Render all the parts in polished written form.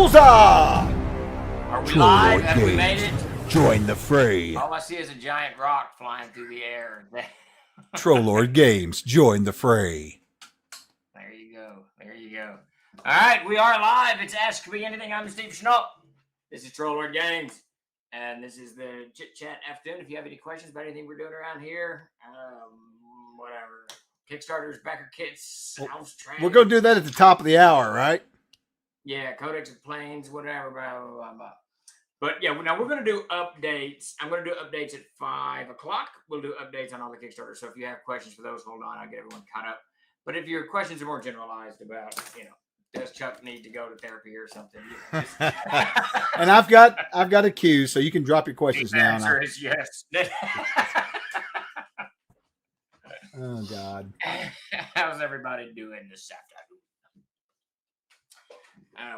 Bullseye! Are we Troll live? Lord Have we made Games. it? Join the fray. All I see is a giant rock flying through the air. Troll Lord Games. Join the fray. There you go. There you go. All right, we are live. It's Ask Me Anything. I'm Steve Chenault. This is Troll Lord Games. And this is the Chit Chat afternoon. If you have any questions about anything we're doing around here, whatever. Kickstarters, backer kits, AUFSTRAG. We're going to do that at the top of the hour, right? Yeah, Codex of Planes, whatever, blah, blah, blah, blah. But yeah, now we're going to do updates. I'm going to do updates at 5 o'clock. We'll do updates on all the Kickstarters. So if you have questions for those, hold on. I'll get everyone caught up. But if your questions are more generalized about, does Chuck need to go to therapy or something? And I've got a queue, so you can drop your questions the now. answer is yes. Oh, God. How's everybody doing this afternoon?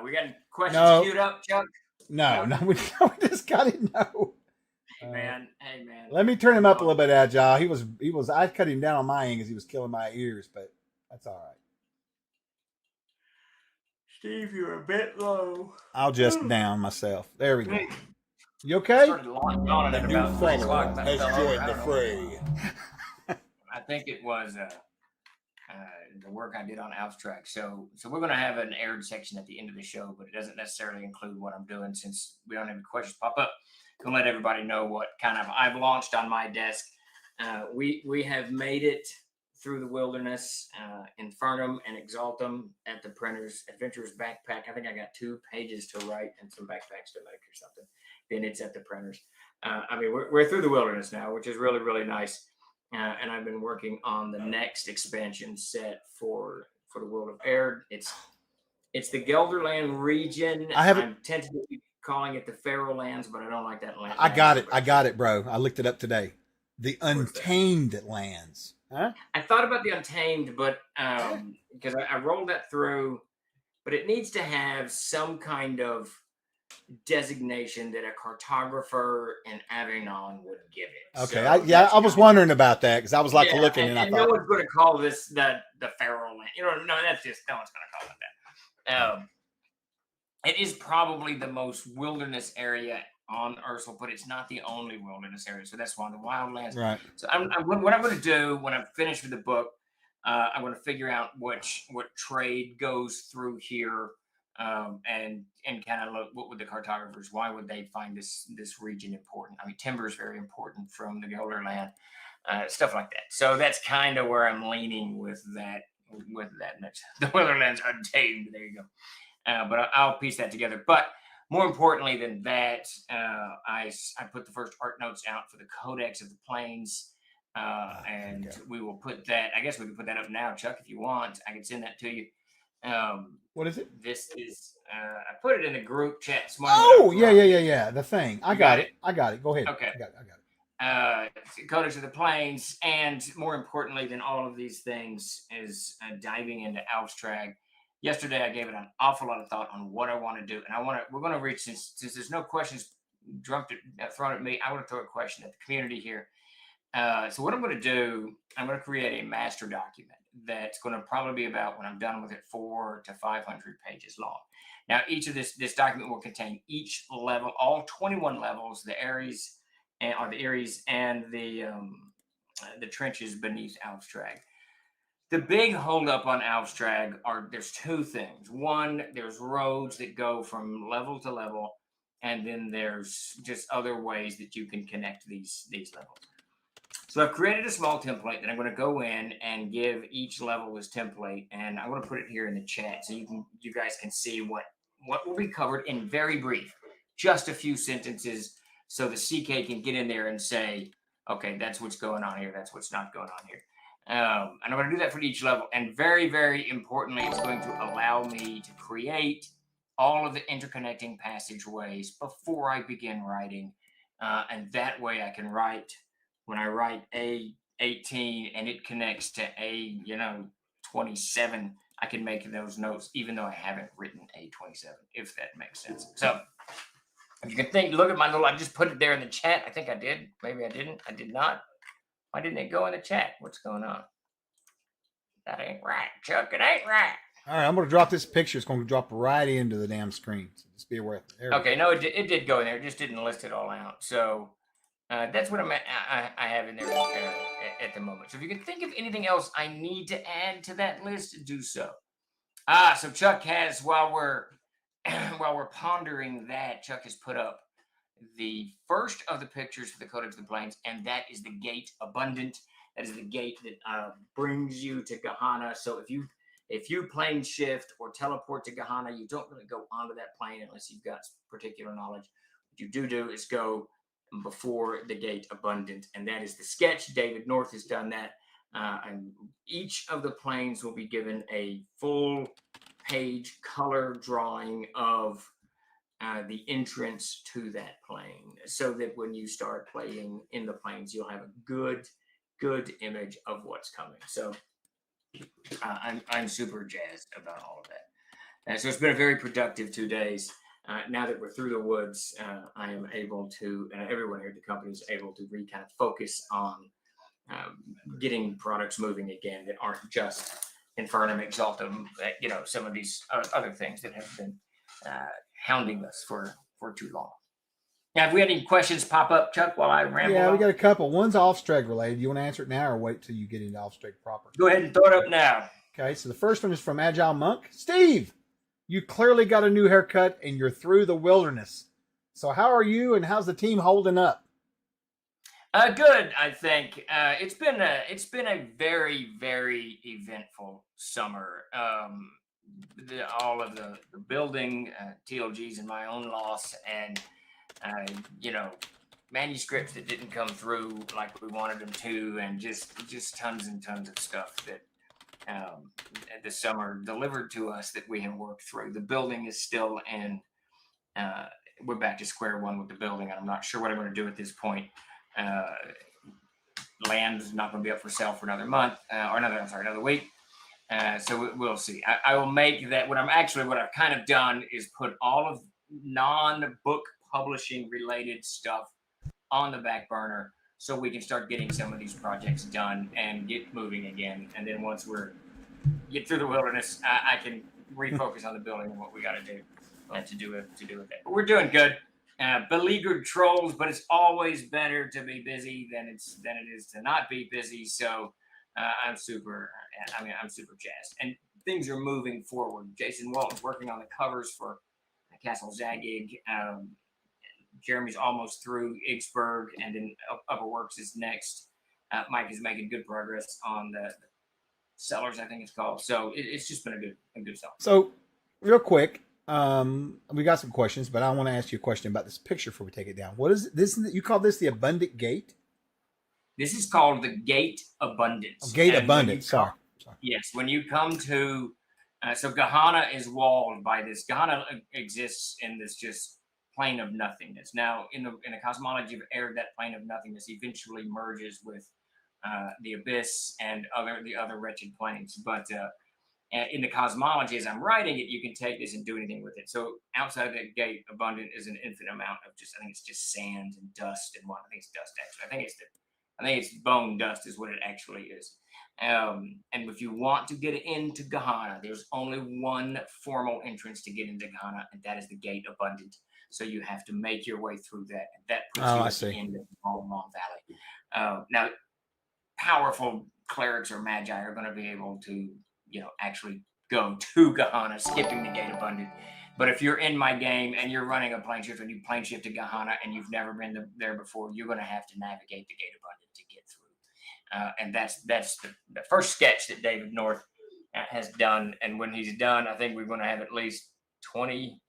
We got questions queued up, Chuck? No, we just got it. No. Hey, man. Let me turn him up a little bit, Agile. He was. I cut him down on my end because he was killing my ears, but that's all right. Steve, you're a bit low. I'll just down myself. There we go. You okay? The new follower has joined the fray. I think it was the work I did on AUFSTRAG. So we're going to have an aired section at the end of the show, but it doesn't necessarily include what I'm doing since we don't have any questions pop up. Going to let everybody know what kind of I've launched on my desk. We have made it through the wilderness, Infernum and Exaltum at the printer's Adventurer's Backpack. I think I got 2 pages to write and some backpacks to make or something. Then it's at the printers. We're through the wilderness now, which is really, really nice. And I've been working on the next expansion set for the World of Air. It's the Gelderland region. I'm tentatively calling it the Pharaoh Lands, but I don't like that land. I got it, bro. I looked it up today. The Untamed Lands. Huh? I thought about the Untamed, but because I rolled that through, but it needs to have some kind of designation that a cartographer in Avignon would give it. Okay, I was wondering about that because I was looking and I thought no one's going to call this the Pharaoh Land. No, that's just no one's going to call it that. It is probably the most wilderness area on Ursula, but it's not the only wilderness area. So that's why the wildlands. Right. So what I'm going to do when I'm finished with the book, I'm going to figure out what trade goes through here. And kind of look, what would the cartographers, why would they find this region important? Timber is very important from the Gelderland, stuff like that. So that's kind of where I'm leaning with that next. The Wilderness Untamed. There you go. But I'll piece that together. But more importantly than that, I put the first art notes out for the Codex of the Plains. And we will put that, I guess we can put that up now, Chuck, if you want. I can send that to you. What is it? This is I put it in the group chat. Oh, yeah. The thing. I got it. Go ahead. Okay. I got it. Codex of the Plains, and more importantly than all of these things is diving into AUFSTRAG. Yesterday, I gave it an awful lot of thought on what I want to do, and we're going to reach since there's no questions thrown at me. I want to throw a question at the community here. So what I'm going to do, I'm going to create a master document that's going to probably be about, when I'm done with it, 400 to 500 pages long. Now, each of this document will contain each level, all 21 levels, the areas and the trenches beneath AUFSTRAG. The big holdup on AUFSTRAG there's 2 things. One, there's roads that go from level to level, and then there's just other ways that you can connect these levels. So I've created a small template that I'm going to go in and give each level this template, and I'm going to put it here in the chat so you guys can see what will be covered in very brief, just a few sentences, so the CK can get in there and say, okay, that's what's going on here, that's what's not going on here. And I'm going to do that for each level, and very, very importantly, it's going to allow me to create all of the interconnecting passageways before I begin writing, and that way I can write. When I write A18 and it connects to A27, I can make those notes even though I haven't written A27, if that makes sense. So if you can look at my I just put it there in the chat. I think I did. Maybe I didn't. I did not. Why didn't it go in the chat? What's going on? That ain't right, Chuck. It ain't right. All right, I'm going to drop this picture. It's going to drop right into the damn screen. So just be aware. Okay, no, it did go in there. It just didn't list it all out. So that's what I have in there at the moment. So if you can think of anything else I need to add to that list, do so. So Chuck has, while we're while we're pondering that, Chuck has put up the first of the pictures for the Codex of the Plains, and that is the gate abundant. That is the gate that brings you to Gahana. So if you plane shift or teleport to Gahana, you don't really go onto that plane unless you've got particular knowledge. What you do is go before the gate abundant, and that is the sketch. David North has done that. And each of the planes will be given a full page color drawing of the entrance to that plane, so that when you start playing in the planes, you'll have a good image of what's coming. So I'm super jazzed about all of that. And so it's been a very productive 2 days. Now that we're through the woods, I am able to, and everyone here at the company is able to kind of focus on getting products moving again that aren't just Infernum, Exaltum, some of these other things that have been hounding us for too long. Now, if we had any questions pop up, Chuck, while I ramble Yeah, we on? got a couple. One's AUFSTRAG related. You want to answer it now or wait till you get into AUFSTRAG proper? Go ahead and throw it up now. Okay, so the first one is from Agile Monk. Steve, you clearly got a new haircut and you're through the wilderness. So how are you and how's the team holding up? Good, I think. It's been a very, very eventful summer. All of the building, TLGs and my own loss, and manuscripts that didn't come through like we wanted them to, and just tons and tons of stuff that this summer delivered to us that we have worked through. The building is still in. We're back to square one with the building, and I'm not sure what I'm going to do at this point. Land is not going to be up for sale for another month, another week. So we'll see. I will make that. What I've kind of done is put all of non-book publishing related stuff on the back burner, so we can start getting some of these projects done and get moving again. And then once get through the wilderness, I can refocus on the building and what we got to do to do with that. But we're doing good. Beleaguered trolls, but it's always better to be busy than it is to not be busy. So I'm super jazzed, and things are moving forward. Jason Walton's working on the covers for Castle Zagig. Jeremy's almost through Igsburg, and then Upper Works is next. Mike is making good progress on the Cellars, I think it's called. So it's just been a good song. So real quick, we got some questions, but I want to ask you a question about this picture before we take it down. What is this? You call this the Abundant Gate? This is called the Gate Abundance. Oh, Gate Abundance. Sorry. Yes, when you come to, so Gahana is walled by this. Gahana exists in this just plane of nothingness. Now, in the cosmology of air, that plane of nothingness eventually merges with the abyss and the other wretched planes. But in the cosmology, as I'm writing it, you can take this and do anything with it. So outside of that gate, abundant is an infinite amount of I think it's just sand and dust and I think it's dust actually. I think it's bone dust is what it actually is. And if you want to get into Gahana, there's only one formal entrance to get into Gahana, and that is the Gate Abundant. So you have to make your way through that. That puts you at the end of the Long Valley. Now, powerful clerics or magi are going to be able to, actually go to Gahana, skipping the Gate Abundant. But if you're in my game and you're running a plane shift and you plane shift to Gahana and you've never been there before, you're going to have to navigate the Gate Abundant to get through. And that's the first sketch that David North has done. And when he's done, I think we're going to have at least 20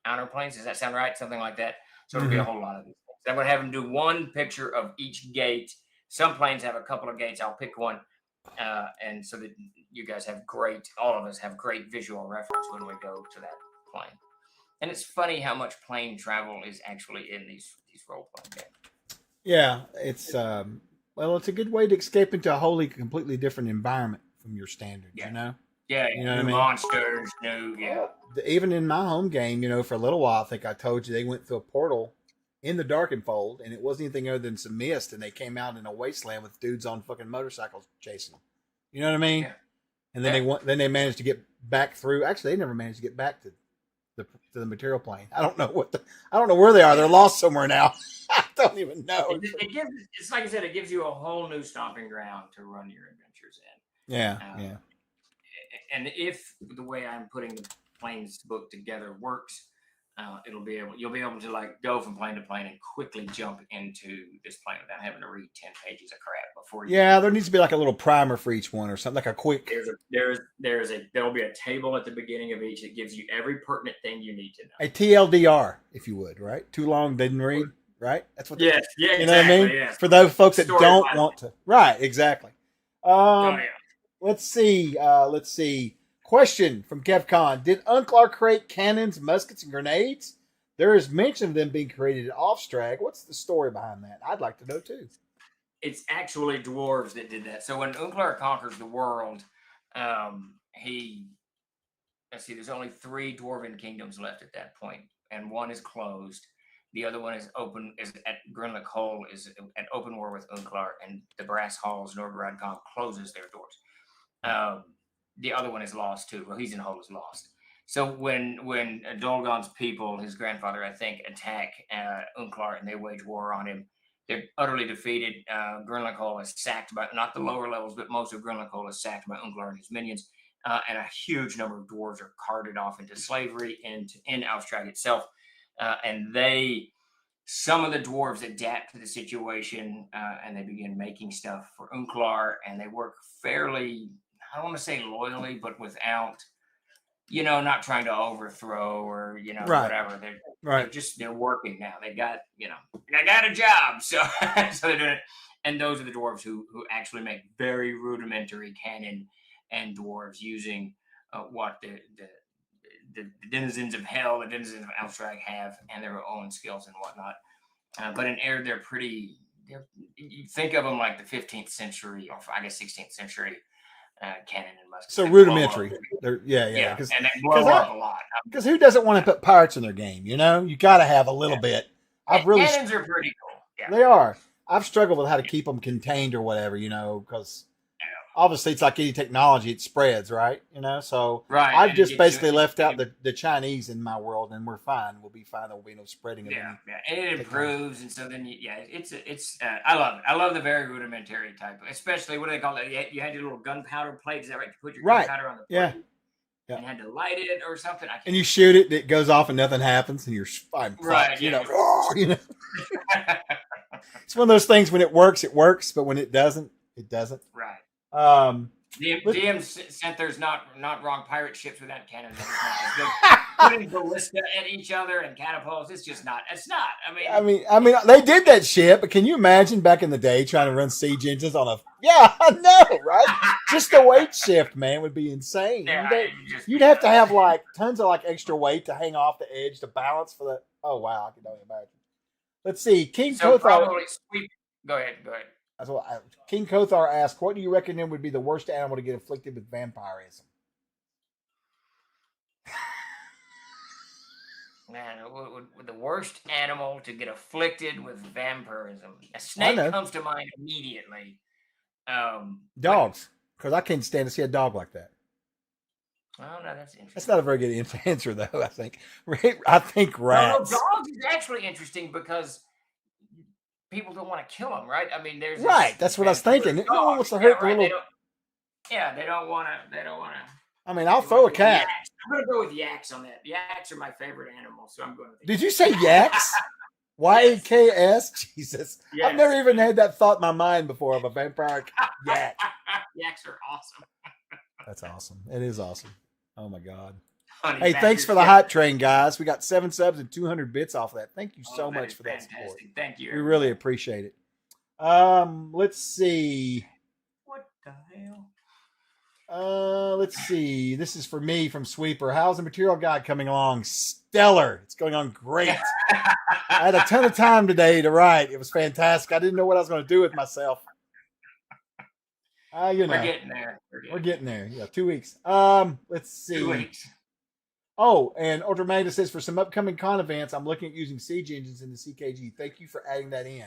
honor planes. Does that sound right? Something like that. So it'll be a whole lot of these things. I'm going to have him do one picture of each gate. Some planes have a couple of gates. I'll pick one. And so that you guys all of us have great visual reference when we go to that plane. And it's funny how much plane travel is actually in these role-playing games. Yeah, it's it's a good way to escape into a completely different environment from your standards, Yeah, you know what I mean? Monsters, Even in my home game, for a little while, I think I told you they went through a portal in the Darkenfold, and it wasn't anything other than some mist, and they came out in a wasteland with dudes on fucking motorcycles chasing them. You know what I mean? Yeah. And then they managed to get back through. Actually, they never managed to get back to the material plane. I don't know I don't know where they are. They're lost somewhere now. I don't even know. It's like I said, it gives you a whole new stomping ground to run your adventures in. Yeah, yeah. And if the way I'm putting the planes book together works, you'll be able to like go from plane to plane and quickly jump into this plane without having to read 10 pages of crap before you. Yeah, there needs to be like a little primer for each one or something, like a quick. There'll be a table at the beginning of each that gives you every pertinent thing you need to know. A TLDR, if you would, right? Too long, didn't read, right? That's what. Yes, yeah, you exactly, know what I mean? yes. For those folks that Story don't Bible. want to, right? Exactly. Oh yeah. Let's see. Let's see. Question from KevCon: did Unclar create cannons, muskets, and grenades? There is mention of them being created at AUFSTRAG. What's the story behind that? I'd like to know too. It's actually dwarves that did that. So when Unclar conquers the world, let's see, there's only 3 dwarven kingdoms left at that point, and one is closed. The other one is open. Is at Grunlich Hole is at open war with Unclar, and the Brass Halls Nordradcom closes their doors. The other one is lost too. Well, Hol is lost. So when Dolgon's people, his grandfather, I think, attack Unclar and they wage war on him, they're utterly defeated. Grunlich Hole is sacked by not the lower levels, but most of Grunlich Hole is sacked by Unclar and his minions, and a huge number of dwarves are carted off into slavery in AUFSTRAG itself, and some of the dwarves adapt to the situation and they begin making stuff for Unclar, and they work fairly, I don't want to say loyally, but without, not trying to overthrow or, Right. whatever. They're working now. They got a job. So, so they're doing it. And those are the dwarves who actually make very rudimentary cannon and dwarves using what the denizens of hell, the denizens of AUFSTRAG have, and their own skills and whatnot. But in air, you think of them like the 15th century, or I guess 16th century cannon and muskets. So rudimentary. Yeah. And they blow up a lot. Because who doesn't want to put pirates in their game? You got to have a little bit. Cannons are pretty cool. Yeah. They are. I've struggled with how to keep them contained or whatever, because obviously it's like any technology, it spreads, right? So right. I've just basically left out the Chinese in my world, and we're fine. We'll be fine. There will be no spreading of any. And it improves, and so then it's I love it. I love the very rudimentary type, especially what do they call it? You had your little gunpowder plate. Is that right? You put your gunpowder on the plate. Yeah. And had to light it or something. And you shoot it, it goes off, and nothing happens, and you're fine. Right. It's one of those things. When it works, but when it doesn't, it doesn't. Right. DM sent there's not wrong pirate ships without cannons. Putting ballista at each other and catapults. It's just not. It's not. I mean, they did that shit. But can you imagine back in the day trying to run siege engines on a? Yeah, I know, right? Just the weight shift, man, would be insane. Yeah, you'd have to have like tons of like extra weight to hang off the edge to balance for the. Oh wow, I can only imagine. Let's see, King Kothar. Go ahead. That's what King Kothar asked. What do you reckon would be the worst animal to get afflicted with vampirism? Man, the worst animal to get afflicted with vampirism. A snake comes to mind immediately. Dogs, because I can't stand to see a dog like that. Oh no, that's interesting. That's not a very good answer, though. I think rats. No, dogs is actually interesting because people don't want to kill them, right? I mean, there's That's what I was thinking. No one wants to hurt the little. They don't want to. I mean, I'll throw a cat. I'm going to go with yaks on that. Yaks are my favorite animal, so I'm going with. Did you say yaks? YAKS? Jesus. Yes. I've never even had that thought in my mind before of a vampire yak. Yaks are awesome. That's awesome. It is awesome. Oh my God. Honey, thanks for the hot train, guys. We got 7 subs and 200 bits off that. Thank you so much for that support. Thank you. We really appreciate it. Let's see. What the hell? Let's see. This is for me from Sweeper. How's the material guide coming along? Stellar. It's going on great. I had a ton of time today to write. It was fantastic. I didn't know what I was going to do with myself. We're getting there. We're getting there. Yeah, 2 weeks. Let's see. 2 weeks. Oh, and Ultra Magna says for some upcoming con events, I'm looking at using siege engines in the CKG. Thank you for adding that in.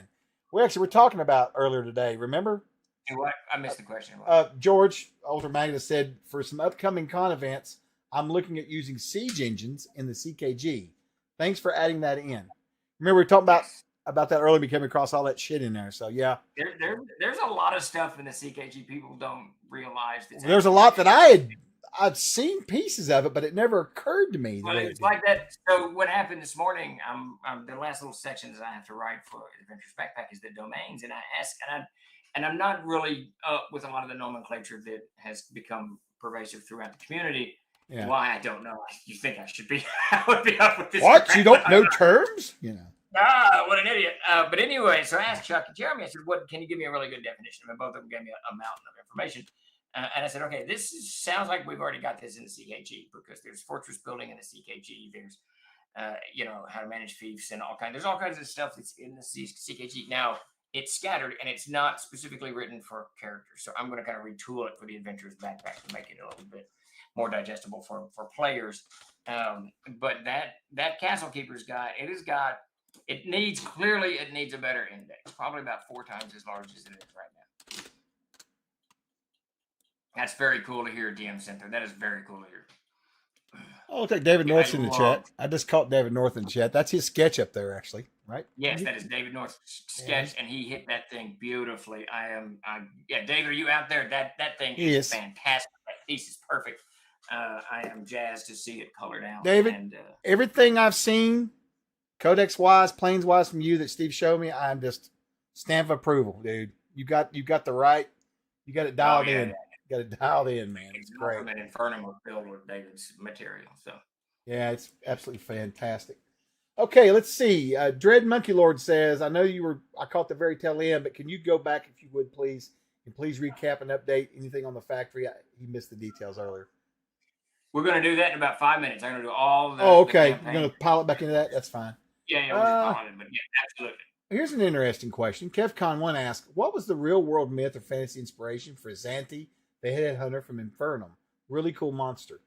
We actually were talking about earlier today. Remember? What? I missed the question. George Ultra Magna said for some upcoming con events, I'm looking at using siege engines in the CKG. Thanks for adding that in. Remember, we were talking about that earlier. We came across all that shit in there. So yeah, there's a lot of stuff in the CKG people don't realize. There's a lot that I'd seen pieces of it, but it never occurred to me. Well, it's like that. So what happened this morning? The last little sections I have to write for Adventures Backpack is the domains, and I ask, and I'm not really up with a lot of the nomenclature that has become pervasive throughout the community. Yeah. Why, I don't know. You think I should be? I would be up with this. What? Crap, you don't know terms? You know. Ah, what an idiot. But anyway, so I asked Chuck and Jeremy, I said, "What? Can you give me a really good definition?" And both of them gave me a mountain of information. And I said, "Okay, sounds like we've already got this in the CKG, because there's fortress building in the CKG. There's, how to manage fiefs and all kinds. There's all kinds of stuff that's in the CKG. Now, it's scattered and it's not specifically written for characters. So I'm going to kind of retool it for the Adventures Backpack to make it a little bit more digestible for players. But that Castle Keeper's Guide, it needs a better index, probably about 4 times as large as it is right now. That's very cool to hear, DM Center. That is very cool to hear. Oh, look like David North's in the chat. I just caught David North in the chat. That's his sketch up there, actually, right? Yes, that is David North's sketch, and he hit that thing beautifully. David, are you out there? That thing is fantastic. That piece is perfect. I am jazzed to see it colored out. David, everything I've seen, codex-wise, planes-wise from you that Steve showed me, I'm just stamp of approval, dude. You got it dialed in. You got it dialed in, man. It's great. An Infernum was filled with David's material. So yeah, it's absolutely fantastic. Okay, let's see. Dread Monkey Lord says, I know I caught the very tail end, but can you go back if you would, please? And please recap and update anything on the factory. He missed the details earlier. We're going to do that in about 5 minutes. I'm going to do all the okay. You're going to pile it back into that? That's fine. Yeah, we'll just pile it in, but yeah, absolutely. Here's an interesting question. KevCon1 asked, what was the real world myth or fantasy inspiration for Xanthi, the headed hunter from Infernum? Really cool monster.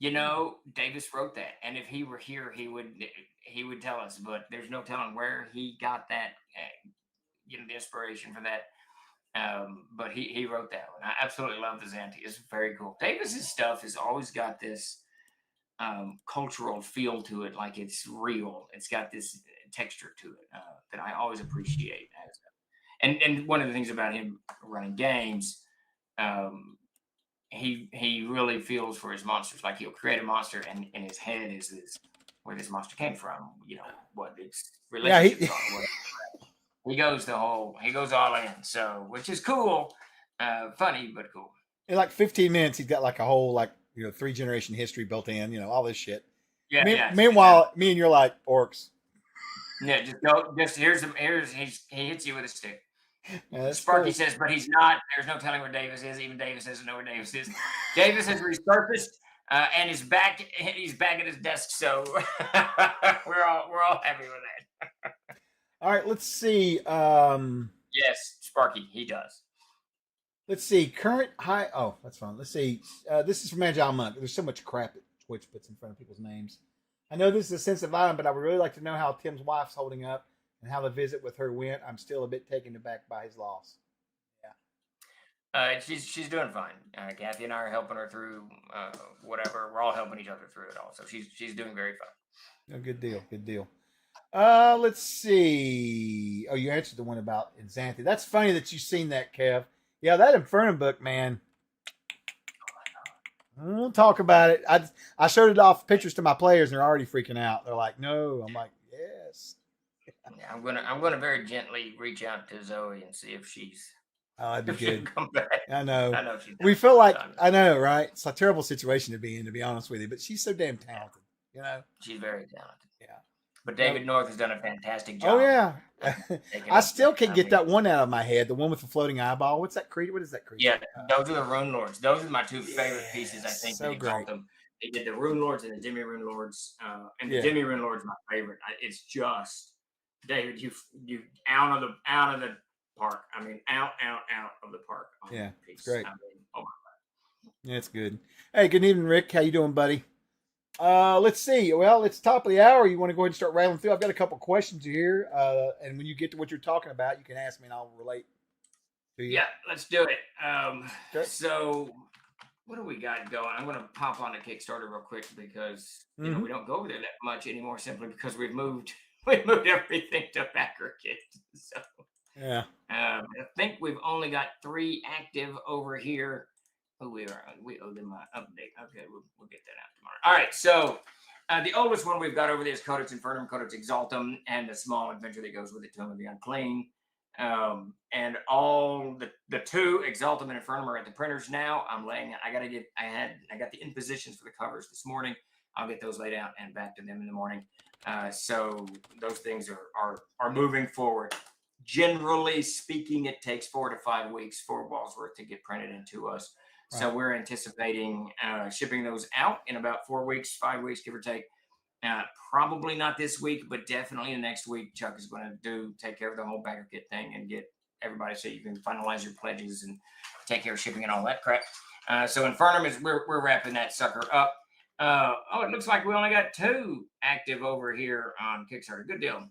Davis wrote that, and if he were here, he would tell us. But there's no telling where he got that, the inspiration for that. But he wrote that one. I absolutely love the Xanthi. It's very cool. Davis's stuff has always got this cultural feel to it, like it's real. It's got this texture to it that I always appreciate. And one of the things about him running games, he really feels for his monsters. Like, he'll create a monster, and in his head is where this monster came from. What its relationships are. He goes all in. So, which is cool, funny but cool. In like 15 minutes, he's got like a whole 3-generation history built in. All this shit. Yeah. Meanwhile, me and you're like orcs. Yeah, just go. He hits you with a stick. Yeah, Sparky says, but he's not. There's no telling where Davis is. Even Davis doesn't know where Davis is. Davis has resurfaced and is back. He's back at his desk. So we're all happy with that. All right, let's see. Yes, Sparky, he does. Let's see. Current high. Oh, that's fine. Let's see. This is from Agile Monk. There's so much crap that Twitch puts in front of people's names. I know this is a sensitive item, but I would really like to know how Tim's wife's holding up and how the visit with her went. I'm still a bit taken aback by his loss. Yeah. She's doing fine. Kathy and I are helping her through whatever. We're all helping each other through it all. So she's doing very fine. Oh, good deal. Good deal. Let's see. Oh, you answered the one about Xanthi. That's funny that you've seen that, Kev. Yeah, that Infernum book, man. We'll talk about it. I showed it off pictures to my players, and they're already freaking out. They're like, "No." I'm like, "Yes." Yeah, I'm gonna very gently reach out to Zoe and see if she's. Oh, that'd be good. Come back. I know. I know we feel like I know, right? It's a terrible situation to be in, to be honest with you. But she's so damn talented. She's very talented. Yeah. But David North has done a fantastic job. Oh yeah. I still can't get that one out of my head. The one with the floating eyeball. What's that creature? What is that creature? Yeah, those are the Rune Lords. Those are my two favorite pieces. I think so they called them. They did the Rune Lords and the Demi Rune Lords. And the Demi Rune Lords my favorite. It's just David. You out of the park. I mean, out of the park. Yeah, it's great. I mean, oh my God. Yeah, it's good. Hey, good evening, Rick. How you doing, buddy? Let's see. Well, it's top of the hour. You want to go ahead and start rattling through? I've got a couple questions here. And when you get to what you're talking about, you can ask me and I'll relate to you. Yeah, let's do it. Okay. So what do we got going? I'm going to pop on the Kickstarter real quick because Mm-hmm. we don't go over there that much anymore, simply because we've moved everything to BackerKit. So Yeah. I think we've only got 3 active over here. Oh, we owe them an update. Okay, we'll get that out tomorrow. All right, so the oldest one we've got over there is Codex Infernum, Codex Exaltum, and the small adventure that goes with it, Tomb of the Unclean. And all the 2 Exaltum and Infernum are at the printers now. I got the impositions for the covers this morning. I'll get those laid out and back to them in the morning. So those things are moving forward. Generally speaking, it takes 4 to 5 weeks for Walsworth to get printed into us. Right. So we're anticipating shipping those out in about 4 weeks, 5 weeks, give or take. Probably not this week, but definitely the next week. Chuck is going to take care of the whole BackerKit thing and get everybody so you can finalize your pledges and take care of shipping and all that crap. So Infernum we're wrapping that sucker up. It looks like we only got 2 active over here on Kickstarter. Good deal.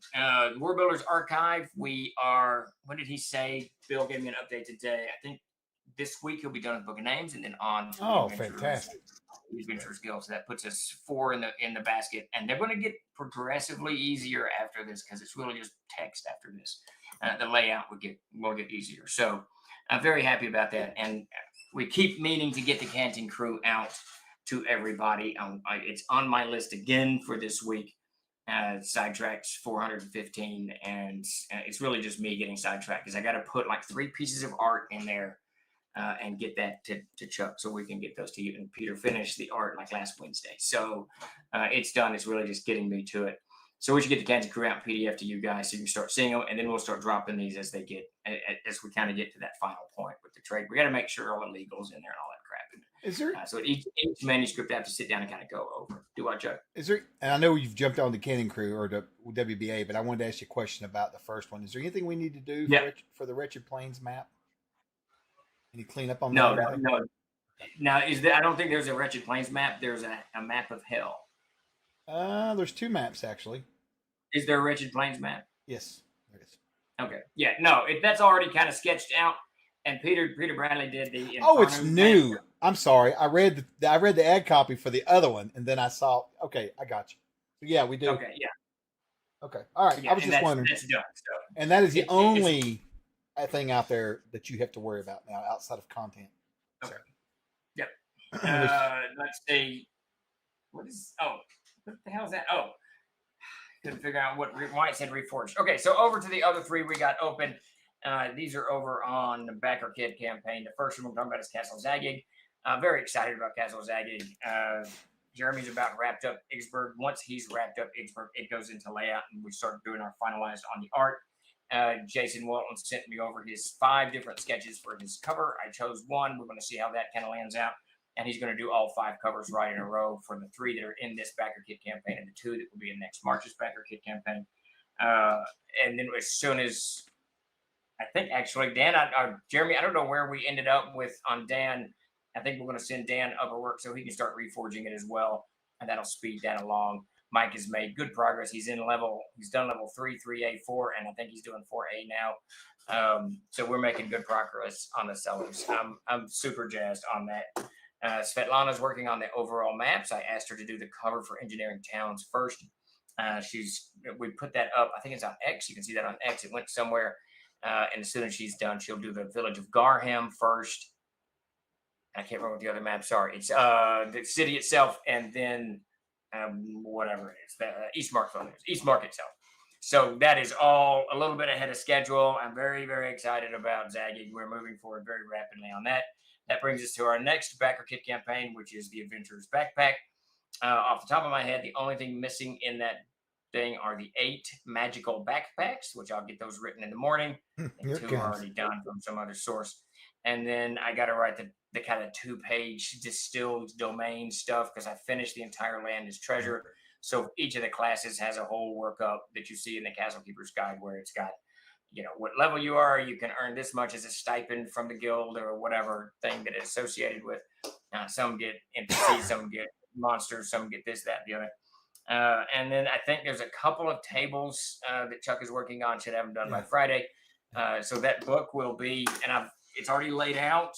War Builders Archive. What did he say? Bill gave me an update today. I think this week he'll be done with Book of Names, and then on to the fantastic Adventurers Guild. So that puts us 4 in the basket, and they're going to get progressively easier after this because it's really just text after this. The layout will get easier. So I'm very happy about that, and we keep meaning to get the Canting Crew out to everybody. It's on my list again for this week. Sidetracks 415, and it's really just me getting sidetracked because I got to put like 3 pieces of art in there and get that to Chuck so we can get those to you. And Peter finished the art like last Wednesday, so it's done. It's really just getting me to it. So we should get the Canting Crew out PDF to you guys so you can start seeing them, and then we'll start dropping these as we kind of get to that final point with the trade. We got to make sure all the legals in there and all that crap. Is there so each manuscript I have to sit down and kind of go over. Do what, Chuck? Is there? And I know you've jumped on the Canting Crew or the WBA, but I wanted to ask you a question about the first one. Is there anything we need to do for the Wretched Plains map? Any cleanup on that? No. Now, I don't think there's a Wretched Plains map. There's a map of hell. There's 2 maps actually. Is there a Wretched Plains map? Yes, there is. Okay. Yeah. No, that's already kind of sketched out. And Peter Bradley did the. Oh, it's new. Map. I'm sorry. I read the ad copy for the other one, and then I saw. Okay, I got you. So yeah, we do. Okay. Yeah. Okay. All right. So, yeah, I was just wondering. That's done. So. And that is the only thing out there that you have to worry about now, outside of content. Okay. So. Yep. Let's see. What the hell is that? Oh, couldn't figure out why it said Reforged. Okay, so over to the other 3 we got open. These are over on the BackerKit campaign. The first one we're talking about is Castle Zaggig. Very excited about Castle Zaggig. Jeremy's about wrapped up Igsburg. Once he's wrapped up Igsburg, it goes into layout, and we start doing our finalized on the art. Jason Walton sent me over his 5 different sketches for his cover. I chose one. We're going to see how that kind of lands out. And he's going to do all 5 covers right in a row for the 3 that are in this BackerKit campaign and the 2 that will be in next March's BackerKit campaign. And then as soon as I think actually Dan, Jeremy, I don't know where we ended up with on Dan. I think we're going to send Dan upper work so he can start reforging it as well, and that'll speed that along. Mike has made good progress. He's done level 3, 3A, 4, and I think he's doing 4A now. So we're making good progress on the sellers. I'm super jazzed on that. Svetlana's working on the overall maps. I asked her to do the cover for Engineering Towns first. We put that up. I think it's on X. You can see that on X. It went somewhere. And as soon as she's done, she'll do the village of Garham first. I can't remember what the other maps are. It's the city itself, and then whatever it is, the East Mark itself. So that is all a little bit ahead of schedule. I'm very, very excited about Zaggig. We're moving forward very rapidly on that. That brings us to our next BackerKit campaign, which is the Adventurer's Backpack. Off the top of my head, the only thing missing in that thing are the 8 magical backpacks, which I'll get those written in the morning. And 2 are already done from some other source. And then I got to write the kind of 2-page distilled domain stuff because I finished the entire land as treasure. So each of the classes has a whole workup that you see in the Castle Keeper's Guide where it's got, what level you are, you can earn this much as a stipend from the guild or whatever thing that it's associated with. Some get NPCs, some get monsters, some get this, that, the other. And then I think there's a couple of tables that Chuck is working on. Should have them done by Friday. So that book will be, and it's already laid out.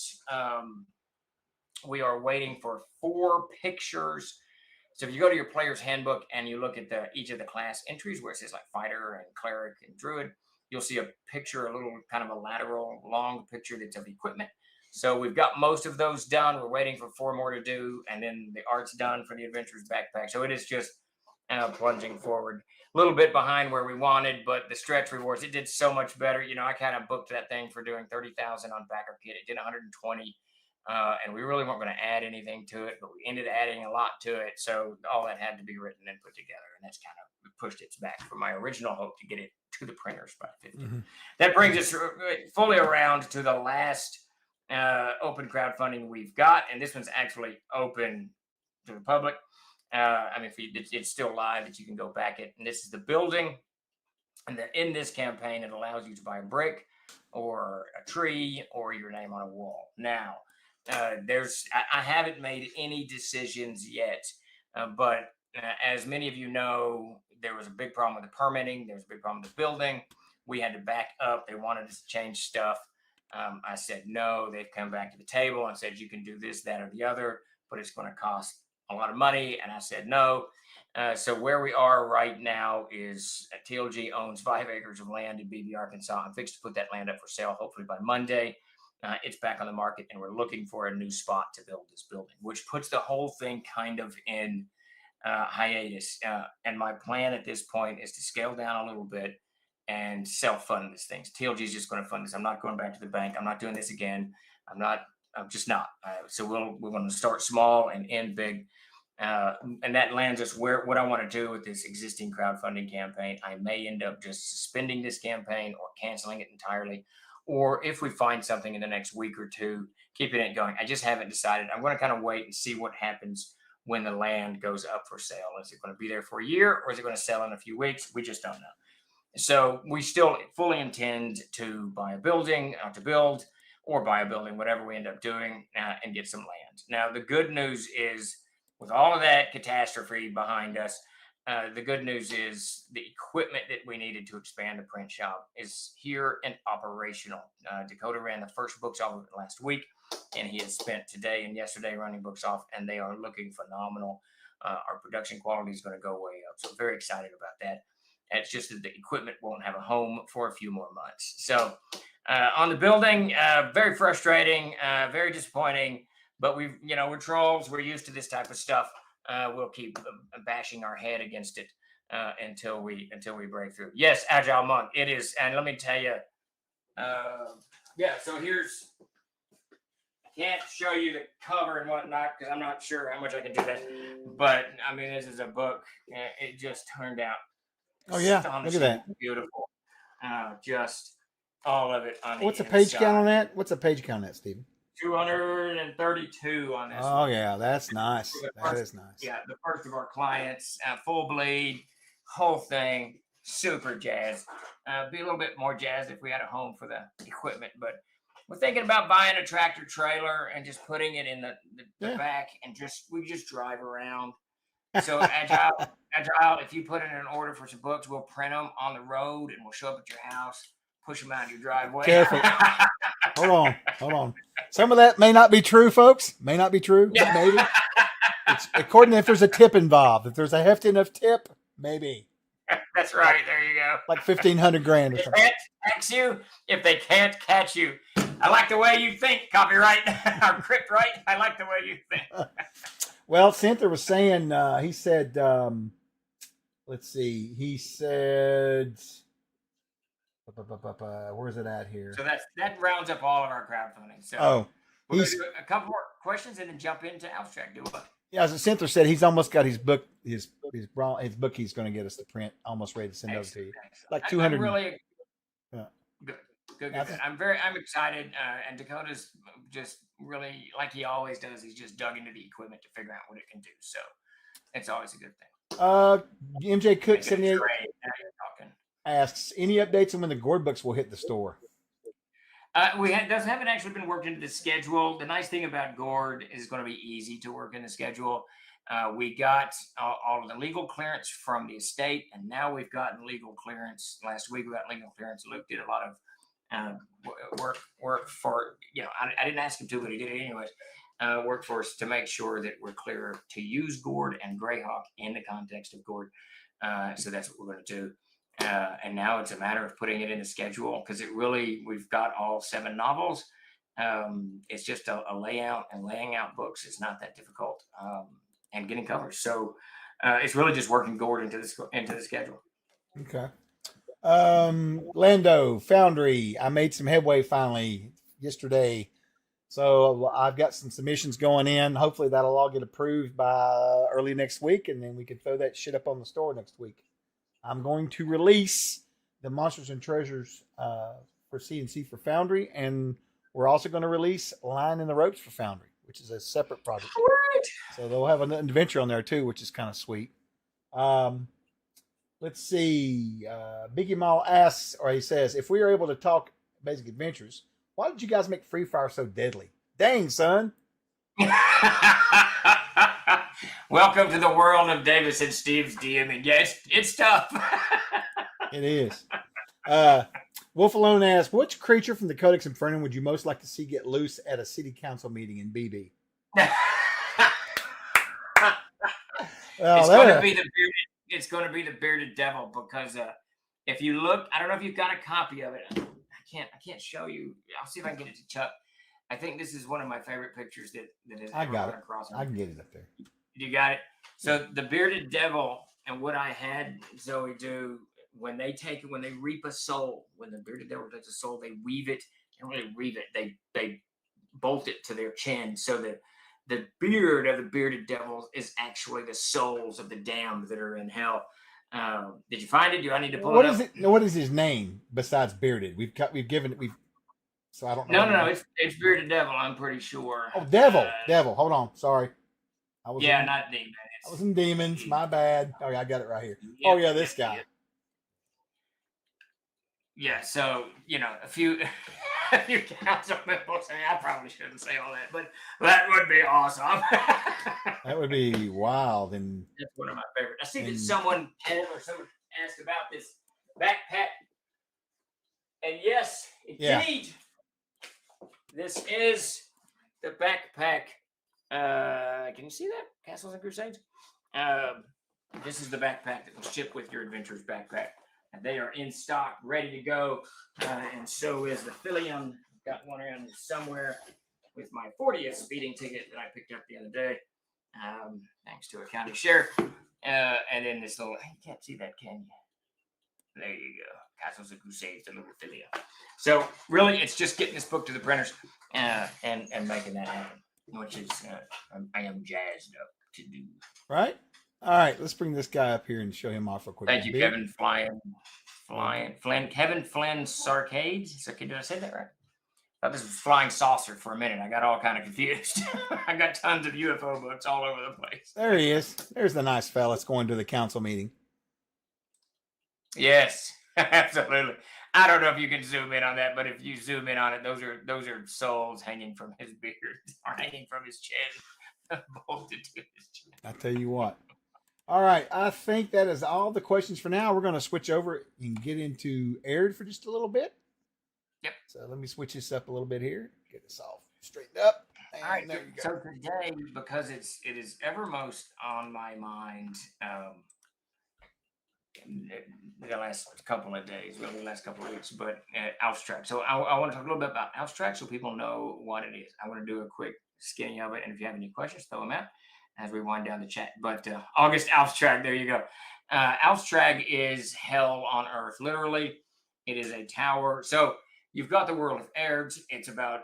We are waiting for 4 pictures. So if you go to your player's handbook and you look at each of the class entries where it says like fighter and cleric and druid, you'll see a picture, a little kind of a lateral long picture that's of equipment. So we've got most of those done. We're waiting for 4 more to do, and then the art's done for the adventurer's backpack. So it is just plunging forward. A little bit behind where we wanted, but the stretch rewards, it did so much better. I kind of booked that thing for doing 30,000 on backer kit. It did 120. And we really weren't going to add anything to it, but we ended up adding a lot to it. So all that had to be written and put together, and that's kind of pushed it back from my original hope to get it to the printers by 50. Mm-hmm. That brings us fully around to the last open crowdfunding we've got, and this one's actually open to the public. It's still live that you can go back it, and this is the building. And in this campaign, it allows you to buy a brick or a tree or your name on a wall. Now, I haven't made any decisions yet, but as many of you know, there was a big problem with the permitting. There's a big problem with the building. We had to back up. They wanted us to change stuff. I said no. They've come back to the table and said you can do this, that, or the other, but it's going to cost a lot of money. And I said no. So where we are right now is TLG owns 5 acres of land in Beebe, Arkansas. I'm fixed to put that land up for sale hopefully by Monday. It's back on the market, and we're looking for a new spot to build this building, which puts the whole thing kind of in hiatus. And my plan at this point is to scale down a little bit and self-fund this thing. TLG is just going to fund this. I'm not going back to the bank. I'm not doing this again. I'm just not. So we're going to start small and end big. And that lands us what I want to do with this existing crowdfunding campaign. I may end up just suspending this campaign or canceling it entirely. Or if we find something in the next week or two, keeping it going. I just haven't decided. I'm going to kind of wait and see what happens when the land goes up for sale. Is it going to be there for a year, or is it going to sell in a few weeks? We just don't know. So we still fully intend to buy a building, to build, or buy a building, whatever we end up doing, and get some land. Now, the good news is, with all of that catastrophe behind us, the good news is the equipment that we needed to expand the print shop is here and operational. Dakota ran the first books off of it last week, and he has spent today and yesterday running books off, and they are looking phenomenal. Our production quality is going to go way up. So very excited about that. It's just that the equipment won't have a home for a few more months. So on the building, very frustrating, very disappointing, but we're trolls. We're used to this type of stuff. We'll keep bashing our head against it until we break through. Yes, Agile Monk, it is. And let me tell you, so I can't show you the cover and whatnot because I'm not sure how much I can do that. But this is a book. It just turned out. Oh yeah, look at that. Beautiful. Just all of it on What's the the page count on that? What's the page count on that, Stephen? 232 on this. Oh yeah, that's nice. That is nice. Yeah, the first of our clients, full bleed, whole thing, super jazzed. Be a little bit more jazzed if we had a home for the equipment, but we're thinking about buying a tractor trailer and just putting it in the back, and we just drive around. So Agile, if you put in an order for some books, we'll print them on the road and we'll show up at your house, push them out of your driveway. Careful. Hold on. Some of that may not be true, folks. May not be true. Yeah. Maybe. It's according to if there's a tip involved. If there's a hefty enough tip, maybe. That's right. There you go. Like $1,500 grand or something. They can't tax you if they can't catch you. I like the way you think, copyright or crypt right. I like the way you think. Well, Cynthia was saying, he said, let's see, he said, where's it at here? So that rounds up all of our crowdfunding. So we're going to do a couple more questions and then jump into AUFSTRAG. Do what? Yeah, as Cynthia said, he's almost got his book, his book he's going to get us to print, almost ready to send over to you. Like 200. I'm really good. I'm excited, and Dakota's just really, like he always does, he's just dug into the equipment to figure out what it can do. So it's always a good thing. MJ Cook 78 asks, any updates on when the Gord books will hit the store? Those haven't actually been worked into the schedule. The nice thing about Gord is going to be easy to work in the schedule. We got all of the legal clearance from the estate, and now we've gotten legal clearance. Last week we got legal clearance. Luke did a lot of work for, I didn't ask him to, but he did it anyways. workforce to make sure that we're clear to use gourd and greyhawk in the context of gourd. So that's what we're going to do. And now it's a matter of putting it in the schedule because we've got all 7 novels. It's just a layout and laying out books. It's not that difficult, and getting covers. So it's really just working gourd into the schedule. Okay. Lando Foundry. I made some headway finally yesterday. So I've got some submissions going in. Hopefully that'll all get approved by early next week, and then we can throw that shit up on the store next week. I'm going to release the Monsters and Treasures for CNC for Foundry, and we're also going to release Line in the Ropes for Foundry, which is a separate project. What? So they'll have an adventure on there too, which is kind of sweet. Let's see. Biggie Mall asks, or he says, if we are able to talk basic adventures, why did you guys make Free Fire so deadly? Dang, son. Welcome to the world of Davis and Steve's DMing. Yeah, it's tough. It is. Wolf Alone asks, which creature from the Codex Infernum would you most like to see get loose at a city council meeting in BB? It's going to be the bearded devil because if you look, I don't know if you've got a copy of it. I can't show you. I'll see if I can get it to Chuck. I think this is one of my favorite pictures that is I got run it. across. I can get it up there. You got it. So the bearded devil, and what I had Zoe do when they reap a soul, when the bearded devil takes a soul, they weave it. They don't really weave it. They bolt it to their chin, so that the beard of the bearded devil is actually the souls of the damned that are in hell. Did you find it? Do I need to pull it up? What is his name besides bearded? So I don't know. No. It's bearded devil. I'm pretty sure. Oh, devil. Hold on. Sorry. Not demon. I was in demons. My bad. Oh yeah, I got it right here. This guy. Yeah. So a few council members. I probably shouldn't say all that, but that would be awesome. That would be wild, and that's one of my favorites. I see that someone asked about this backpack, and yes, indeed, this is the backpack. Can you see that? Castles and Crusades. This is the backpack that was shipped with your Adventures backpack. And they are in stock, ready to go. And so is the Philium. Got one around somewhere with my 40th speeding ticket that I picked up the other day. Thanks to a county sheriff. And then this little, you can't see that, can you? There you go. Castles and Crusades, the little Philium. So really, it's just getting this book to the printers and making that happen, which is I am jazzed up to do. Right? All right, let's bring this guy up here and show him off real quick. Thank you, Kevin Flynn. Kevin Flynn Sarcades. Did I say that right? I thought this was Flying Saucer for a minute. I got all kind of confused. I got tons of UFO books all over the place. There he is. There's the nice fella that's going to the council meeting. Yes, absolutely. I don't know if you can zoom in on that, but if you zoom in on it, those are souls hanging from his beard or hanging from his chin, bolted to his chin. I tell you what. All right, I think that is all the questions for now. We're going to switch over and get into Aired for just a little bit. Yep. So let me switch this up a little bit here. Get this all straightened up. And all right. There you go. So today, because it is evermost on my mind, the last couple of days, really the last couple of weeks, but AUFSTRAG. So I want to talk a little bit about AUFSTRAG so people know what it is. I want to do a quick skinny of it, and if you have any questions, throw them out as we wind down the chat. But August AUFSTRAG, there you go. AUFSTRAG is hell on earth, literally. It is a tower. So you've got the world of Aired. It's about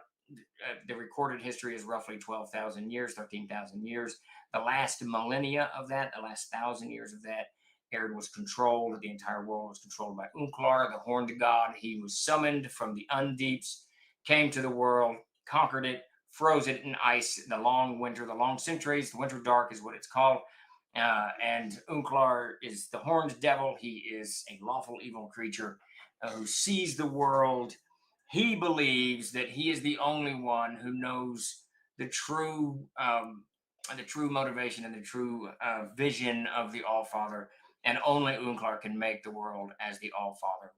the recorded history is roughly 12,000 years, 13,000 years. The last millennia of that, the last 1,000 years of that, Aired was controlled. The entire world was controlled by Unklar, the horned god. He was summoned from the Undeeps, came to the world, conquered it, froze it in ice, the long winter, the long centuries, the winter dark is what it's called. And Unklar is the horned devil. He is a lawful evil creature who sees the world. He believes that he is the only one who knows the true motivation and the true vision of the All-Father. And only Unklar can make the world as the All-Father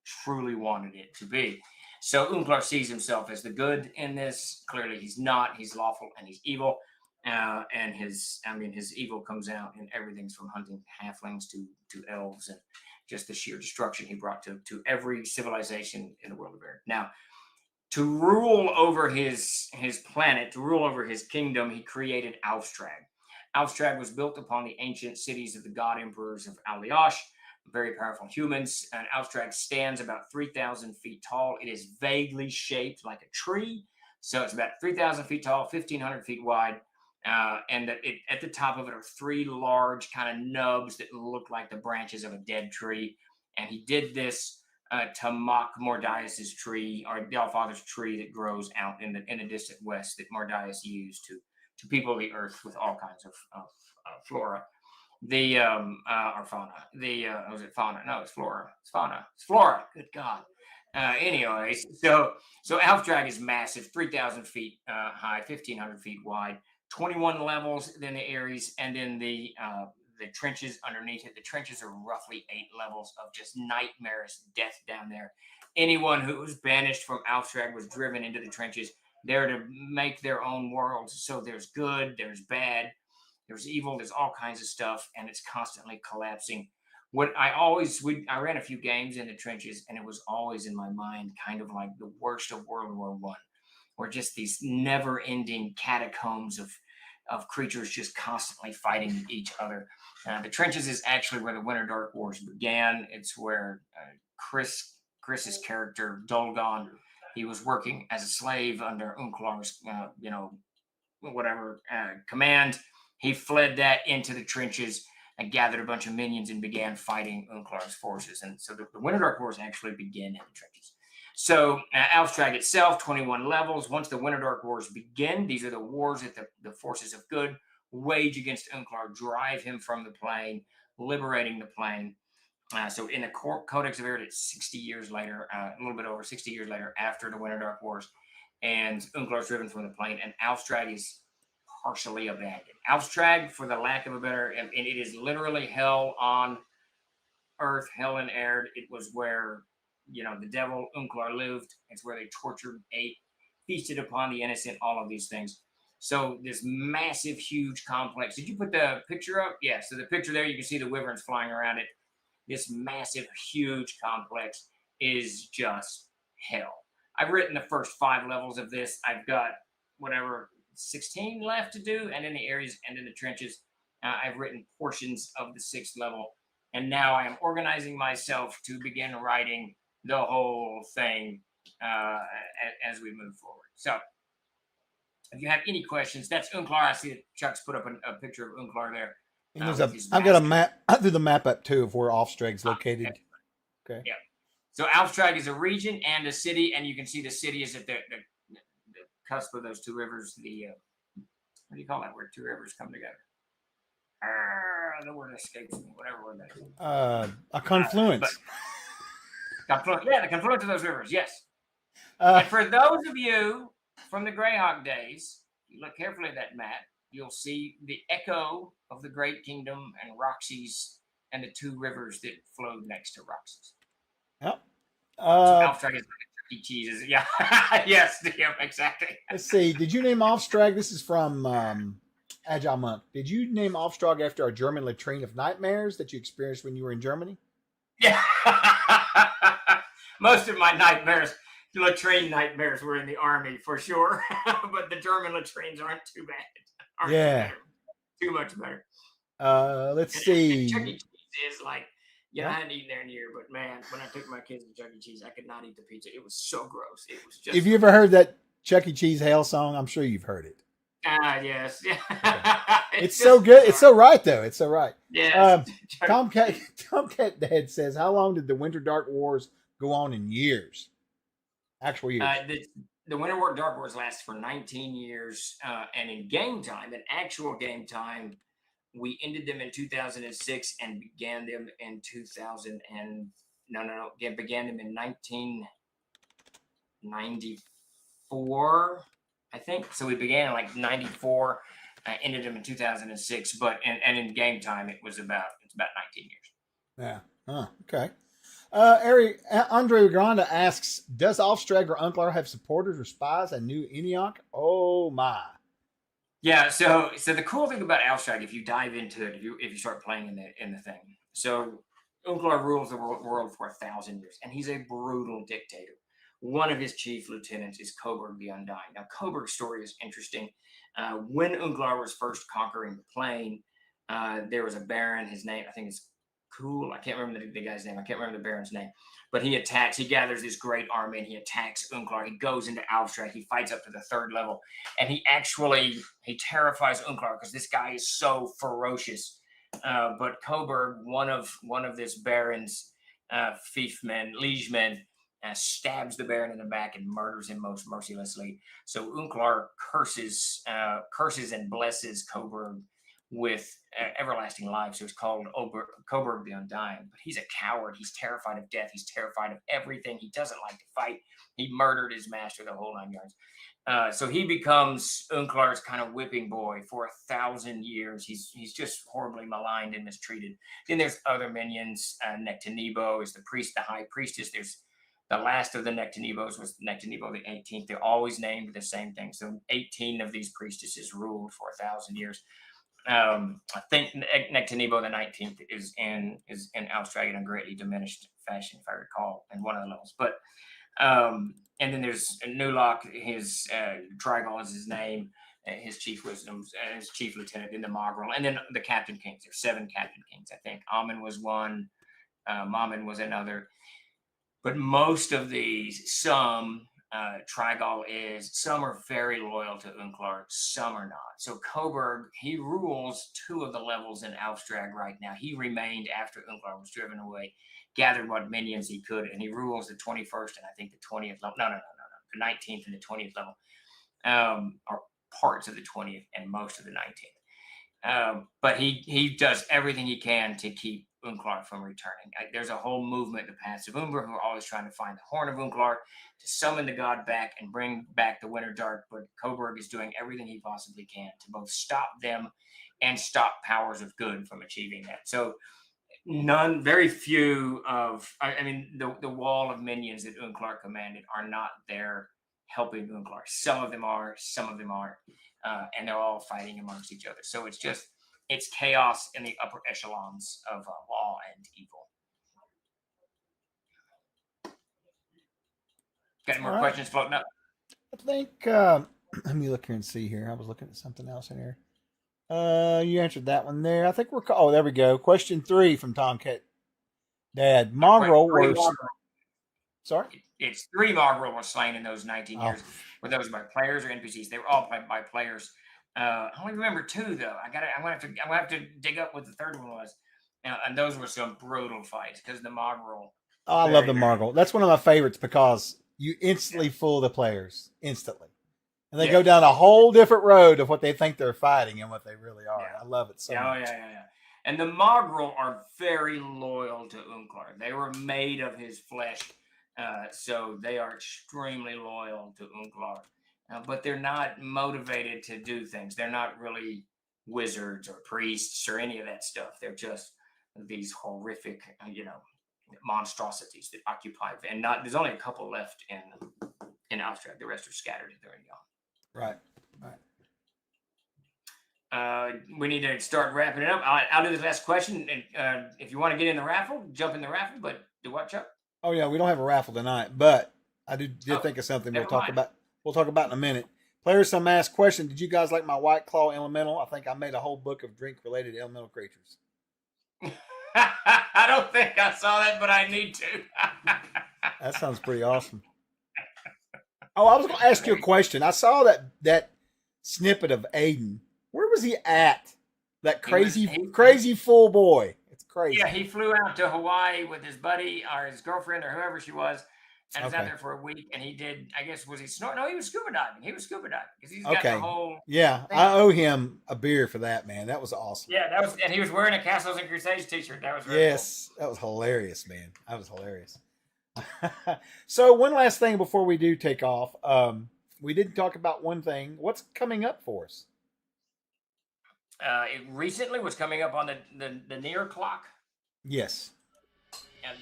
truly wanted it to be. So Unclar sees himself as the good in this. Clearly, he's not. He's lawful and he's evil. And his evil comes out in everything from hunting halflings to elves and just the sheer destruction he brought to every civilization in the world of Earth. Now, to rule over his planet, to rule over his kingdom, he created AUFSTRAG. AUFSTRAG was built upon the ancient cities of the god emperors of Aliosh, very powerful humans. And AUFSTRAG stands about 3,000 feet tall. It is vaguely shaped like a tree. So it's about 3,000 feet tall, 1,500 feet wide. And at the top of it are three large kind of nubs that look like the branches of a dead tree. And he did this to mock Mordias's tree, or the Allfather's tree that grows out in the distant west that Mordias used to people the earth with all kinds of flora. The or fauna. Was it fauna? No, it's flora. It's fauna. It's flora. Good God. Anyways, so AUFSTRAG is massive, 3,000 feet high, 1,500 feet wide, 21 levels. Then the Ares, and then the trenches underneath it. The trenches are roughly 8 levels of just nightmarish death down there. Anyone who was banished from AUFSTRAG was driven into the trenches. They're to make their own worlds. So there's good, there's bad, there's evil, there's all kinds of stuff, and it's constantly collapsing. What I ran a few games in the trenches, and it was always in my mind kind of like the worst of World War I, where just these never-ending catacombs of creatures just constantly fighting each other. The trenches is actually where the Winter Dark Wars began. It's where Chris's character Dolgon, he was working as a slave under Unclar's command. He fled that into the trenches and gathered a bunch of minions and began fighting Unclar's forces. And so the Winter Dark Wars actually began in the trenches. So AUFSTRAG itself, 21 levels. Once the Winter Dark Wars begin, these are the wars that the forces of good wage against Unclar, drive him from the plane, liberating the plane. So in the Codex of Erid, it's 60 years later, a little bit over 60 years later after the Winter Dark Wars, and Unclar's driven from the plane, and AUFSTRAG is partially abandoned. AUFSTRAG, for the lack of a better, and it is literally hell on earth, hell in Erid. It was where, the devil Unclar lived. It's where they tortured, ate, feasted upon the innocent, all of these things. So this massive, huge complex. Did you put the picture up? Yeah, so the picture there, you can see the wyverns flying around it. This massive, huge complex is just hell. I've written the first 5 levels of this. I've got 16 left to do, and in the areas and in the trenches, I've written portions of the 6th level, and now I am organizing myself to begin writing the whole thing as we move forward. So, if you have any questions, that's Unclar. I see that Chuck's put up a picture of Unclar there. And I've got a map. I threw the map up too of where AUFSTRAG's located. Okay. Yeah. So AUFSTRAG is a region and a city, and you can see the city is at the cusp of those 2 rivers. What do you call that? Where 2 rivers come together? The word escapes me. Whatever word that is. A confluence. The confluence of those rivers. Yes. And for those of you from the Greyhawk days, you look carefully at that map, you'll see the echo of the Great Kingdom and Roxy's and the 2 rivers that flowed next to Roxy's. Yep. So AUFSTRAG is Chuck E. Cheese. Yeah. Yes. Yeah, exactly. Let's see. Did you name AUFSTRAG? This is from Agile Monk. Did you name AUFSTRAG after a German latrine of nightmares that you experienced when you were in Germany? Yeah. Most of my latrine nightmares were in the army for sure, but the German latrines aren't too bad. Yeah. Too much better. Let's see. Chuck E. Cheese is like, I hadn't eaten there in a year, but man, when I took my kids to Chuck E. Cheese, I could not eat the pizza. It was so gross. It was just. Have you ever heard that Chuck E. Cheese hail song? I'm sure you've heard it. Yes. Yeah. Okay. It's so good. It's so right, though. It's so right. Yeah. Tomcat Dad says, how long did the Winter Dark Wars go on in years? Actual years. The Winter Dark Wars lasts for 19 years. And in game time, in actual game time, we ended them in 2006 and began them in 1994, I think. So we began in like 94, ended them in 2006. But and in game time, it's about 19 years. Yeah. Okay. Andre Granda asks, does AUFSTRAG or Unclar have supporters or spies and new Enoch? Oh my. Yeah, so the cool thing about AUFSTRAG, if you dive into it, if you start playing in the thing, so Unclar rules the world for 1,000 years, and he's a brutal dictator. One of his chief lieutenants is Coburg the Undying. Now, Coburg's story is interesting. When Unclar was first conquering the plane, there was a baron. His name, I think, is Cool. I can't remember the guy's name. I can't remember the baron's name. But he attacks. He gathers this great army, and he attacks Unclar. He goes into AUFSTRAG. He fights up to the 3rd level, and he terrifies Unclar because this guy is so ferocious. But Coburg, one of this baron's fiefmen, liegemen, stabs the baron in the back and murders him most mercilessly. So Unclar curses and blesses Coburg with everlasting life. So it's called Coburg the Undying. But he's a coward. He's terrified of death. He's terrified of everything. He doesn't like to fight. He murdered his master, the whole 9 yards. So he becomes Unclar's kind of whipping boy for 1,000 years. He's just horribly maligned and mistreated. Then there's other minions. Nectanebo is the priest, the high priestess. There's the last of the Nectanebos was Nectanebo the 18th. They're always named the same thing. So 18 of these priestesses ruled for 1,000 years. I think Nectanebo the 19th is in AUFSTRAG in a greatly diminished fashion, if I recall, in one of the levels. But and then there's Nulok. His Trigal is his name. His chief wisdoms, his chief lieutenant in the Mogrel, and then the Captain Kings. There's 7 Captain Kings, I think. Amun was one. Mammon was another. But most of these, some Trigal is, some are very loyal to Unclar, some are not. So Coburg, he rules 2 of the levels in AUFSTRAG right now. He remained after Unclar was driven away, gathered what minions he could, and he rules the 21st and I think the 20th level. No, the 19th and the 20th level, or parts of the 20th and most of the 19th. But he does everything he can to keep Unclar from returning. There's a whole movement, the Paths of Umbra, who are always trying to find the Horn of Unclar to summon the god back and bring back the Winter Dark. But Coburg is doing everything he possibly can to both stop them and stop powers of good from achieving that. So very few of, I mean, the wall of minions that Unclar commanded are not there helping Unclar. Some of them are, some of them aren't. And they're all fighting amongst each other. So it's chaos in the upper echelons of law and evil. Got any more questions floating up? I think, let me look here and see here. I was looking at something else in here. You answered that one there. I think there we go. Question 3 from Tomcat Dad. Mongrel were. Sorry? It's 3 Mongrel were slain in those 19 years. Were those by players or NPCs? They were all by players. I only remember 2 though. I'm gonna have to dig up what the 3rd one was. And those were some brutal fights because the Mongrel. Oh, I love the Mongrel. That's one of my favorites because you instantly fool the players instantly, and they go down a whole different road of what they think they're fighting and what they really are. Yeah. I love it so much. Yeah. And the Mongrel are very loyal to Unclar. They were made of his flesh, so they are extremely loyal to Unclar. But they're not motivated to do things. They're not really wizards or priests or any of that stuff. They're just these horrific, monstrosities that occupy. And there's only a couple left in AUFSTRAG. The rest are scattered. They're Right. We need to start wrapping it up. I'll do this last question. And if you want to get in the raffle, jump in the raffle. But do what, Chuck? Oh yeah, we don't have a raffle tonight, but I did think of something we'll talk about. We'll talk about in a minute. Players, some asked question. Did you guys like my White Claw Elemental? I think I made a whole book of drink-related elemental creatures. I don't think I saw that, but I need to. That sounds pretty awesome. Oh, I was going to ask you a question. I saw that snippet of Aiden. Where was he at? That crazy full boy. It's crazy. Yeah, he flew out to Hawaii with his buddy or his girlfriend or whoever she was. And was out there for a week, and he did. I guess was he snorkeling? No, he was scuba diving. Because he's got the whole. Yeah, thing. I owe him a beer for that, man. That was awesome. Yeah, and he was wearing a Castles and Crusades T-shirt. That was cool. That was hilarious, man. That was hilarious. So one last thing before we do take off, we didn't talk about one thing. What's coming up for us? It recently was coming up on the near clock. Yes.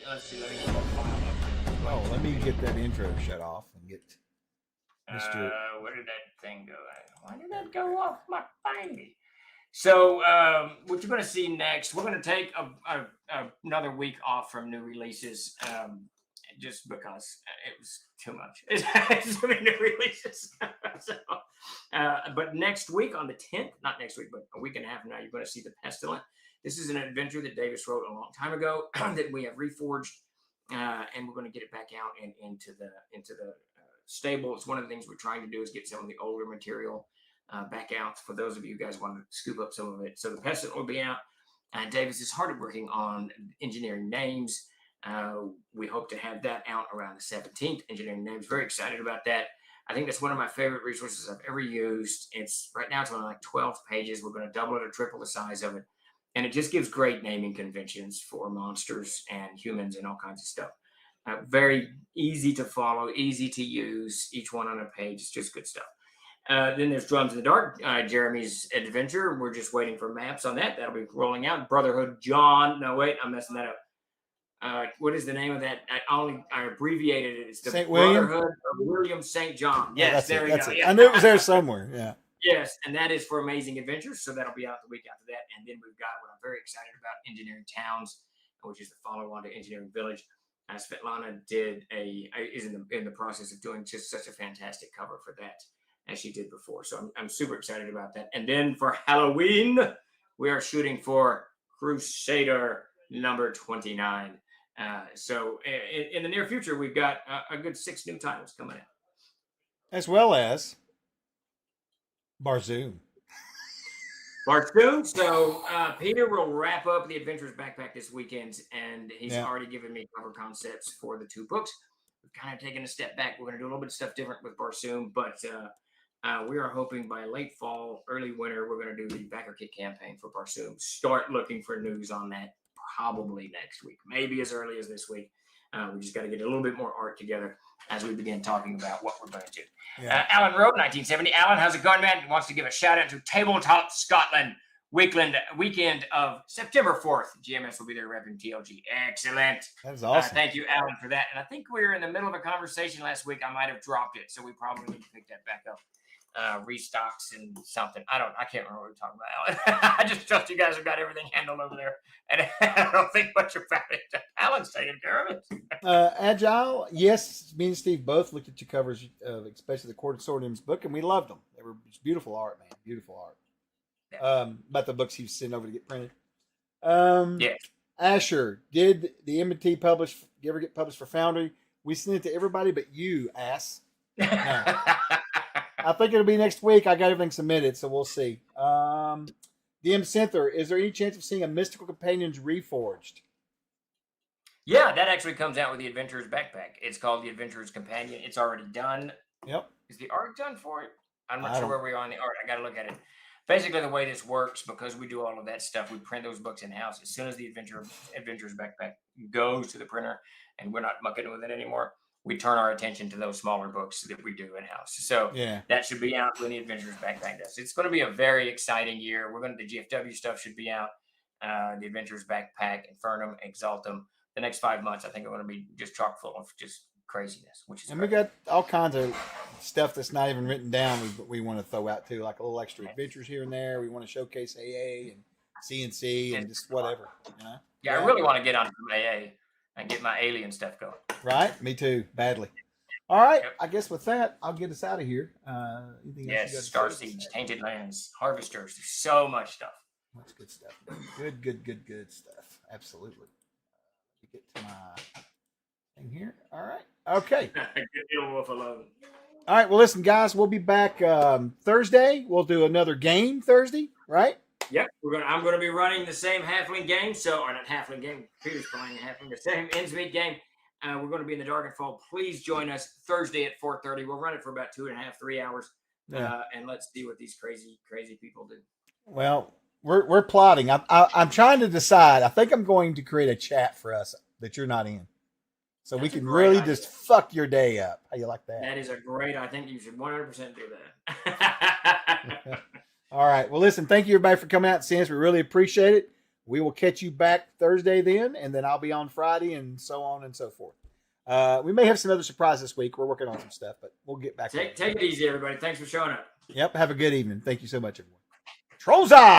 let's see. Let me get that file up. Oh, let me get that intro shut off and get Mr. Where did that thing go? Why did that go off my thingy? So what you're going to see next, we're going to take another week off from new releases, just because it was too much. It's so many new releases. So, but next week on the 10th, not next week, but a week and a half from now, you're going to see The Pestilent. This is an adventure that Davis wrote a long time ago that we have reforged, and we're going to get it back out and into the stable. It's one of the things we're trying to do is get some of the older material back out for those of you guys want to scoop up some of it. So The Pestilent will be out. Davis is hard at working on engineering names. We hope to have that out around the 17th. Engineering names, very excited about that. I think that's one of my favorite resources I've ever used. It's right now it's only like 12 pages. We're going to double it or triple the size of it. And it just gives great naming conventions for monsters and humans and all kinds of stuff. Very easy to follow, easy to use, each one on a page. It's just good stuff. Then there's Drums in the Dark, Jeremy's adventure. We're just waiting for maps on that. That'll be rolling out. Brotherhood John. No, wait, I'm messing that up. What is the name of that? I abbreviated it. It's the St. William? Brotherhood of William St. John. Yes, there we go. Yeah. I knew it was there somewhere. Yeah. Yes, and that is for Amazing Adventures. So that'll be out the week after that. And then we've got what I'm very excited about, Engineering Towns, which is the follow-on to Engineering Village. Svetlana is in the process of doing just such a fantastic cover for that as she did before. So I'm super excited about that. And then for Halloween, we are shooting for Crusader number 29. So in the near future, we've got a good 6 new titles coming in. As well as Barzoom. So Peter will wrap up the Adventurers Backpack this weekend, and he's already given me cover concepts for the 2 books. We've kind of taken a step back. We're going to do a little bit of stuff different with Barzoom, but we are hoping by late fall, early winter, we're going to do the backer kit campaign for Barzoom. Start looking for news on that probably next week, maybe as early as this week. We just got to get a little bit more art together as we begin talking about what we're going to do. Yeah. Alan Rowe, 1970. Alan, how's it going, man? He wants to give a shout out to Tabletop Scotland weekend of September 4th. GMS will be there repping TLG. Excellent. That was awesome. Thank you, Alan, for that. And I think we were in the middle of a conversation last week. I might have dropped it, so we probably need to pick that back up. Restocks and something. I can't remember what we're talking about, Alan. I just trust you guys have got everything handled over there. And I don't think much about it. Alan's taking care of it. Agile, yes, me and Steve both looked at your covers, especially the Court of Swordium's book, and we loved them. They were beautiful art, man. Beautiful art. Yeah. About the books he was sending over to get printed. Yeah. Asher, did the M&T ever get published for Foundry? We sent it to everybody but you, ass. No. I think it'll be next week. I got everything submitted, so we'll see. DM Cinther, is there any chance of seeing a Mystical Companions reforged? Yeah, that actually comes out with the Adventurer's Backpack. It's called the Adventurer's Companion. It's already done. Yep. Is the art done for it? I'm not sure where we are on the art. I got to look at it. Basically, the way this works, because we do all of that stuff, we print those books in-house. As soon as the Adventurer's Backpack goes to the printer and we're not mucking with it anymore, we turn our attention to those smaller books that we do in-house. So that should be out when the Adventurer's Backpack does. It's going to be a very exciting year. The GFW stuff should be out. The Adventurer's Backpack, Infernum, Exaltum. The next 5 months, I think, are going to be just chock full of just craziness, which is great. We got all kinds of stuff that's not even written down we want to throw out too, like a little extra adventures here and there. We want to showcase AA and CNC and just whatever. You know? Yeah, I really want to get on AA and get my alien stuff going. Right? Me too, badly. All right, I guess with that, I'll get us out of here. Yes, Star Siege, Tainted Lands, Harvesters. There's so much stuff. Much good stuff. Good stuff. Absolutely. Let me get to my thing here. All right. Okay. Good deal, Wolf alone. All right. Well, listen, guys, we'll be back Thursday. We'll do another game Thursday, right? Yep. I'm going to be running the same Halfling game. Or not Halfling game. Peter's playing Halfling. The same Innsmead game. We're going to be in the Darkenfall. Please join us Thursday at 4:30. We'll run it for about 2.5, 3 hours. And let's see what these crazy people do. Well, we're plotting. I'm trying to decide. I think I'm going to create a chat for us that you're not in. So we can really just fuck your day up. How you like that? That is a great. I think you should 100% do that. All right. Well, listen. Thank you, everybody, for coming out and seeing us. We really appreciate it. We will catch you back Thursday then, and then I'll be on Friday, and so on and so forth. We may have some other surprises this week. We're working on some stuff, but we'll get back. Take it easy, everybody. Thanks for showing up. Yep. Have a good evening. Thank you so much, everyone. Trolls Eye!